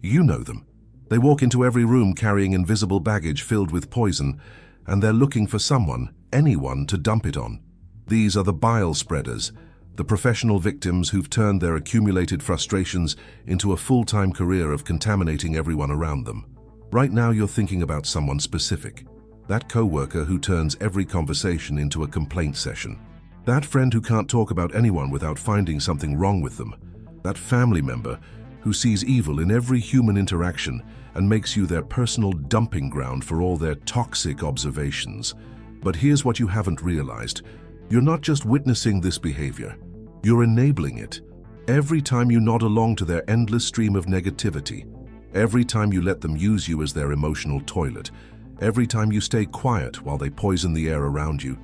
You know them. They walk into every room carrying invisible baggage filled with poison, and they're looking for someone, anyone, to dump it on. These are the bile spreaders, the professional victims who've turned their accumulated frustrations into a full-time career of contaminating everyone around them. Right now you're thinking about someone specific. That coworker who turns every conversation into a complaint session. That friend who can't talk about anyone without finding something wrong with them. That family member who sees evil in every human interaction and makes you their personal dumping ground for all their toxic observations. But here's what you haven't realized. You're not just witnessing this behavior. You're enabling it. Every time you nod along to their endless stream of negativity, every time you let them use you as their emotional toilet, every time you stay quiet while they poison the air around you,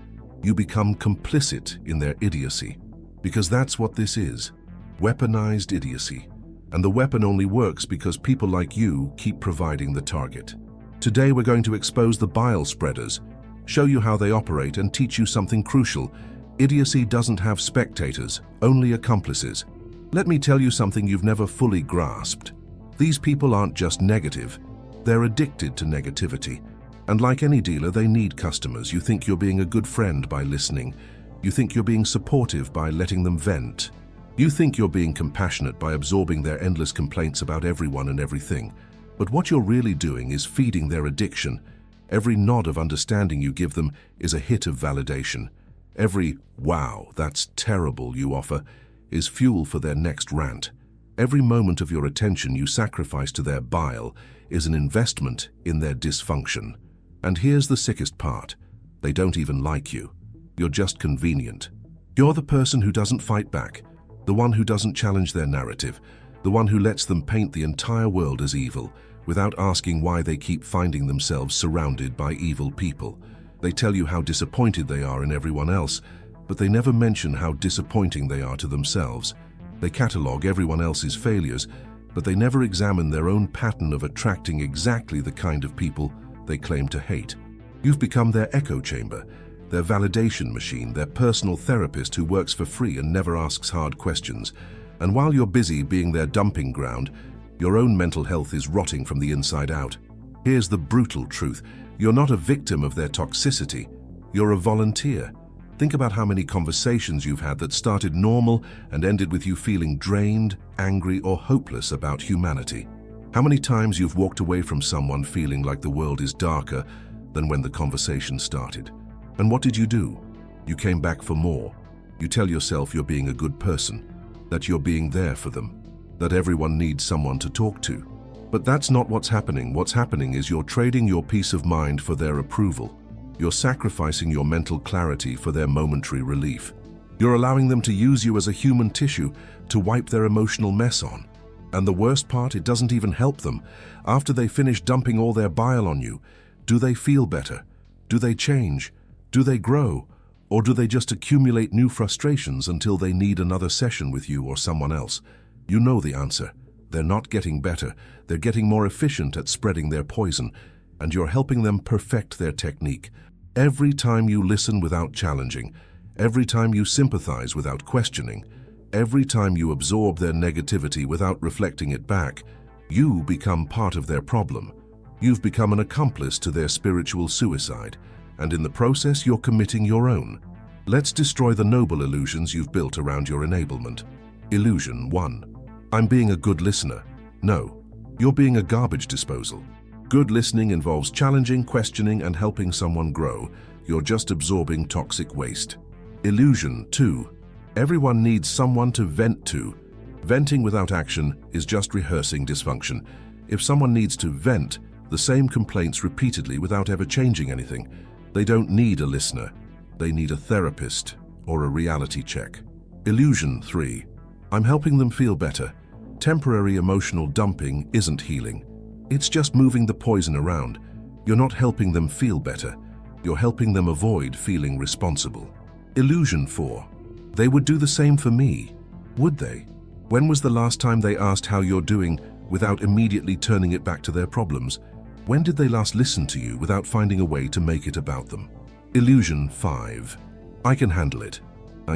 you become complicit in their idiocy. Because that's what this is. Weaponized idiocy. And the weapon only works because people like you keep providing the target. Today we're going to expose the bile spreaders, show you how they operate, and teach you something crucial. Idiocy doesn't have spectators, only accomplices. Let me tell you something you've never fully grasped. These people aren't just negative, they're addicted to negativity. And like any dealer, they need customers. You think you're being a good friend by listening. You think you're being supportive by letting them vent. You think you're being compassionate by absorbing their endless complaints about everyone and everything. But what you're really doing is feeding their addiction. Every nod of understanding you give them is a hit of validation. Every "wow, that's terrible" you offer is fuel for their next rant. Every moment of your attention you sacrifice to their bile is an investment in their dysfunction. And here's the sickest part. They don't even like you. You're just convenient. You're the person who doesn't fight back, the one who doesn't challenge their narrative, the one who lets them paint the entire world as evil without asking why they keep finding themselves surrounded by evil people. They tell you how disappointed they are in everyone else, but they never mention how disappointing they are to themselves. They catalogue everyone else's failures, but they never examine their own pattern of attracting exactly the kind of people they claim to hate. You've become their echo chamber, their validation machine, their personal therapist who works for free and never asks hard questions. And while you're busy being their dumping ground, your own mental health is rotting from the inside out. Here's the brutal truth. You're not a victim of their toxicity. You're a volunteer. Think about how many conversations you've had that started normal and ended with you feeling drained, angry, or hopeless about humanity. How many times you've walked away from someone feeling like the world is darker than when the conversation started. And what did you do? You came back for more. You tell yourself you're being a good person, that you're being there for them, that everyone needs someone to talk to. But that's not what's happening. What's happening is you're trading your peace of mind for their approval. You're sacrificing your mental clarity for their momentary relief. You're allowing them to use you as a human tissue to wipe their emotional mess on. And the worst part, it doesn't even help them. After they finish dumping all their bile on you, do they feel better? Do they change? Do they grow? Or do they just accumulate new frustrations until they need another session with you or someone else? You know the answer. They're not getting better. They're getting more efficient at spreading their poison, and you're helping them perfect their technique. Every time you listen without challenging, every time you sympathize without questioning, every time you absorb their negativity without reflecting it back, you become part of their problem. You've become an accomplice to their spiritual suicide, and in the process you're committing your own. Let's destroy the noble illusions you've built around your enablement. Illusion 1. I'm being a good listener. No, you're being a garbage disposal. Good listening involves challenging, questioning, and helping someone grow. You're just absorbing toxic waste. Illusion 2. Everyone needs someone to vent to. Venting without action is just rehearsing dysfunction. If someone needs to vent the same complaints repeatedly without ever changing anything, they don't need a listener. They need a therapist or a reality check. Illusion 3. I'm helping them feel better. Temporary emotional dumping isn't healing. It's just moving the poison around. You're not helping them feel better. You're helping them avoid feeling responsible. Illusion 4. They would do the same for me. Would they? When was the last time they asked how you're doing without immediately turning it back to their problems? When did they last listen to you without finding a way to make it about them? Illusion 5. I can handle it.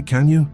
Can you?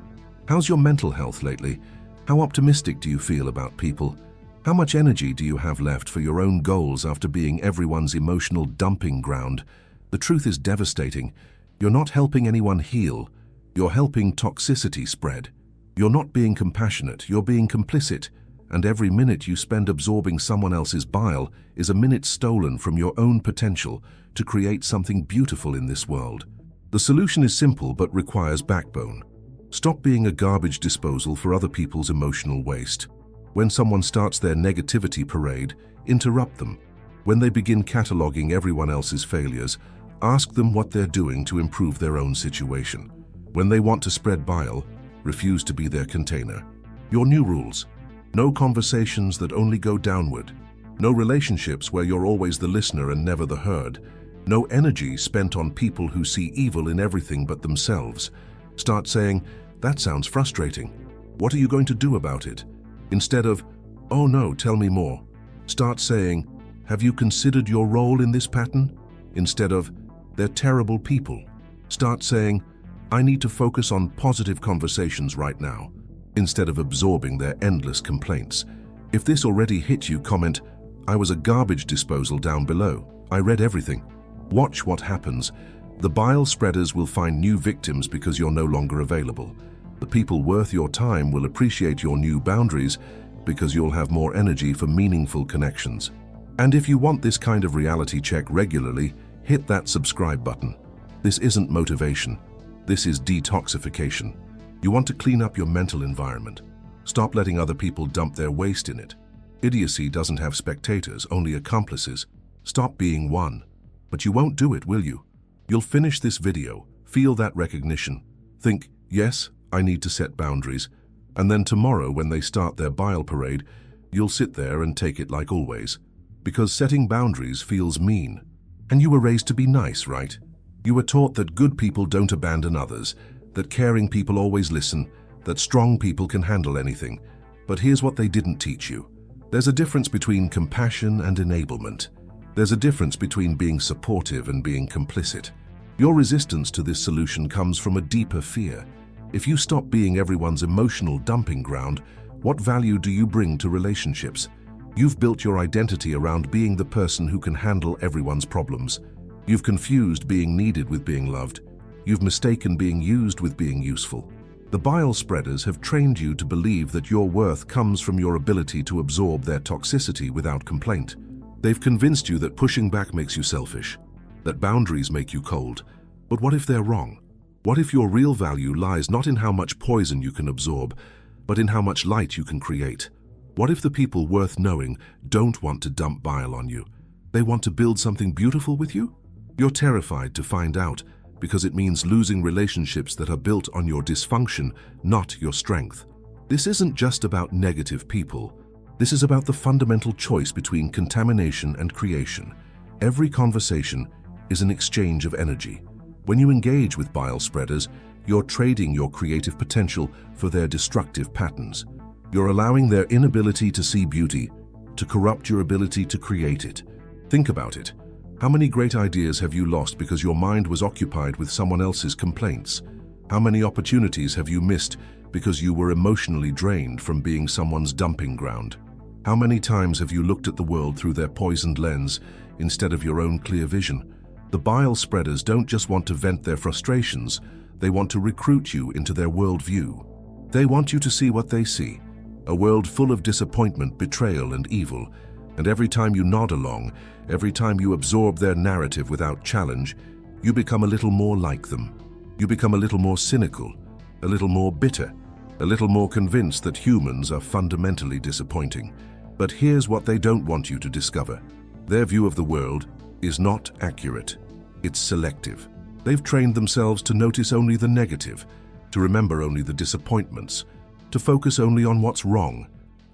How's your mental health lately? How optimistic do you feel about people? How much energy do you have left for your own goals after being everyone's emotional dumping ground? The truth is devastating. You're not helping anyone heal. You're helping toxicity spread. You're not being compassionate, you're being complicit. And every minute you spend absorbing someone else's bile is a minute stolen from your own potential to create something beautiful in this world. The solution is simple but requires backbone. Stop being a garbage disposal for other people's emotional waste. When someone starts their negativity parade, interrupt them. When they begin cataloging everyone else's failures, ask them what they're doing to improve their own situation. When they want to spread bile, refuse to be their container. Your new rules: no conversations that only go downward. No relationships where you're always the listener and never the heard. No energy spent on people who see evil in everything but themselves. Start saying, "That sounds frustrating. What are you going to do about it?" Instead of, "Oh no, tell me more." Start saying, "Have you considered your role in this pattern?" Instead of, "They're terrible people." Start saying, "I need to focus on positive conversations right now," instead of absorbing their endless complaints. If this already hit you, comment, "I was a garbage disposal down below. I read everything." Watch what happens. The bile spreaders will find new victims because you're no longer available. The people worth your time will appreciate your new boundaries because you'll have more energy for meaningful connections. And if you want this kind of reality check regularly, hit that subscribe button. This isn't motivation. This is detoxification. You want to clean up your mental environment. Stop letting other people dump their waste in it. Idiocy doesn't have spectators, only accomplices. Stop being one. But you won't do it, will you? You'll finish this video, feel that recognition, think, "Yes, I need to set boundaries," and then tomorrow when they start their bile parade, you'll sit there and take it like always. Because setting boundaries feels mean. And you were raised to be nice, right? You were taught that good people don't abandon others, that caring people always listen, that strong people can handle anything. But here's what they didn't teach you. There's a difference between compassion and enablement. There's a difference between being supportive and being complicit. Your resistance to this solution comes from a deeper fear. If you stop being everyone's emotional dumping ground, what value do you bring to relationships? You've built your identity around being the person who can handle everyone's problems. You've confused being needed with being loved. You've mistaken being used with being useful. The bile spreaders have trained you to believe that your worth comes from your ability to absorb their toxicity without complaint. They've convinced you that pushing back makes you selfish, that boundaries make you cold. But what if they're wrong? What if your real value lies not in how much poison you can absorb, but in how much light you can create? What if the people worth knowing don't want to dump bile on you? They want to build something beautiful with you? You're terrified to find out because it means losing relationships that are built on your dysfunction, not your strength. This isn't just about negative people. This is about the fundamental choice between contamination and creation. Every conversation is an exchange of energy. When you engage with bile spreaders, you're trading your creative potential for their destructive patterns. You're allowing their inability to see beauty to corrupt your ability to create it. Think about it. How many great ideas have you lost because your mind was occupied with someone else's complaints? How many opportunities have you missed because you were emotionally drained from being someone's dumping ground? How many times have you looked at the world through their poisoned lens instead of your own clear vision? The bile spreaders don't just want to vent their frustrations, they want to recruit you into their worldview. They want you to see what they see, a world full of disappointment, betrayal, and evil. And every time you nod along, every time you absorb their narrative without challenge, you become a little more like them. You become a little more cynical, a little more bitter, a little more convinced that humans are fundamentally disappointing. But here's what they don't want you to discover. Their view of the world is not accurate. It's selective. They've trained themselves to notice only the negative, to remember only the disappointments, to focus only on what's wrong.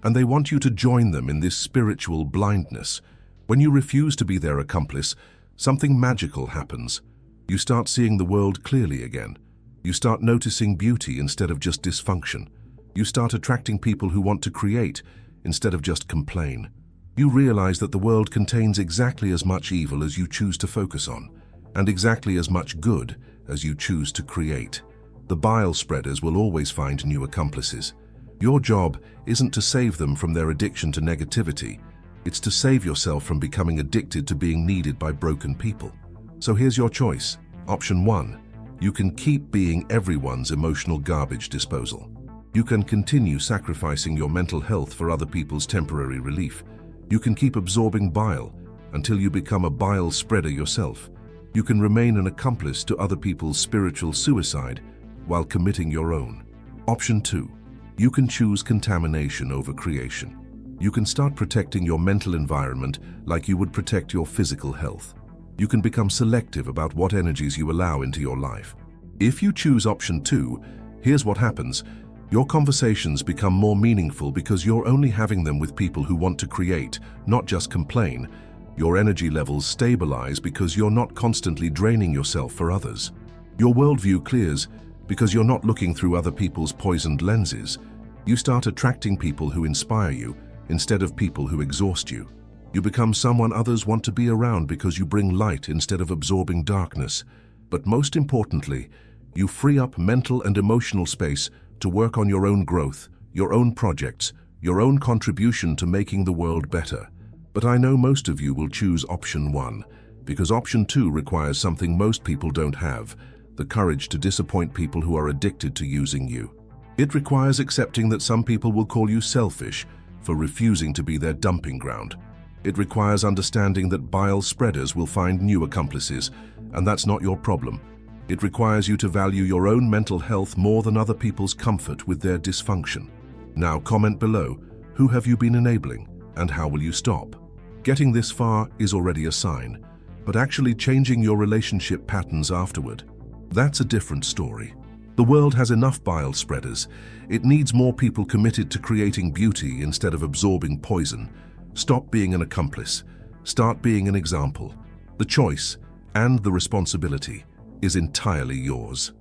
And they want you to join them in this spiritual blindness. When you refuse to be their accomplice, something magical happens. You start seeing the world clearly again. You start noticing beauty instead of just dysfunction. You start attracting people who want to create instead of just complain. You realize that the world contains exactly as much evil as you choose to focus on, and exactly as much good as you choose to create. The bile spreaders will always find new accomplices. Your job isn't to save them from their addiction to negativity. It's to save yourself from becoming addicted to being needed by broken people. So here's your choice. Option 1. You can keep being everyone's emotional garbage disposal. You can continue sacrificing your mental health for other people's temporary relief. You can keep absorbing bile until you become a bile spreader yourself. You can remain an accomplice to other people's spiritual suicide while committing your own. Option 2. You can choose contamination over creation. You can start protecting your mental environment like you would protect your physical health. You can become selective about what energies you allow into your life. If you choose option 2, here's what happens. Your conversations become more meaningful because you're only having them with people who want to create, not just complain. Your energy levels stabilize because you're not constantly draining yourself for others. Your worldview clears because you're not looking through other people's poisoned lenses. You start attracting people who inspire you instead of people who exhaust you. You become someone others want to be around because you bring light instead of absorbing darkness. But most importantly, you free up mental and emotional space to work on your own growth, your own projects, your own contribution to making the world better. But I know most of you will choose option 1, because option 2 requires something most people don't have, the courage to disappoint people who are addicted to using you. It requires accepting that some people will call you selfish for refusing to be their dumping ground. It requires understanding that bile spreaders will find new accomplices, and that's not your problem. It requires you to value your own mental health more than other people's comfort with their dysfunction. Now comment below, who have you been enabling, and how will you stop? Getting this far is already a sign, but actually changing your relationship patterns afterward, that's a different story. The world has enough bile spreaders. It needs more people committed to creating beauty instead of absorbing poison. Stop being an accomplice. Start being an example. The choice and the responsibility is entirely yours.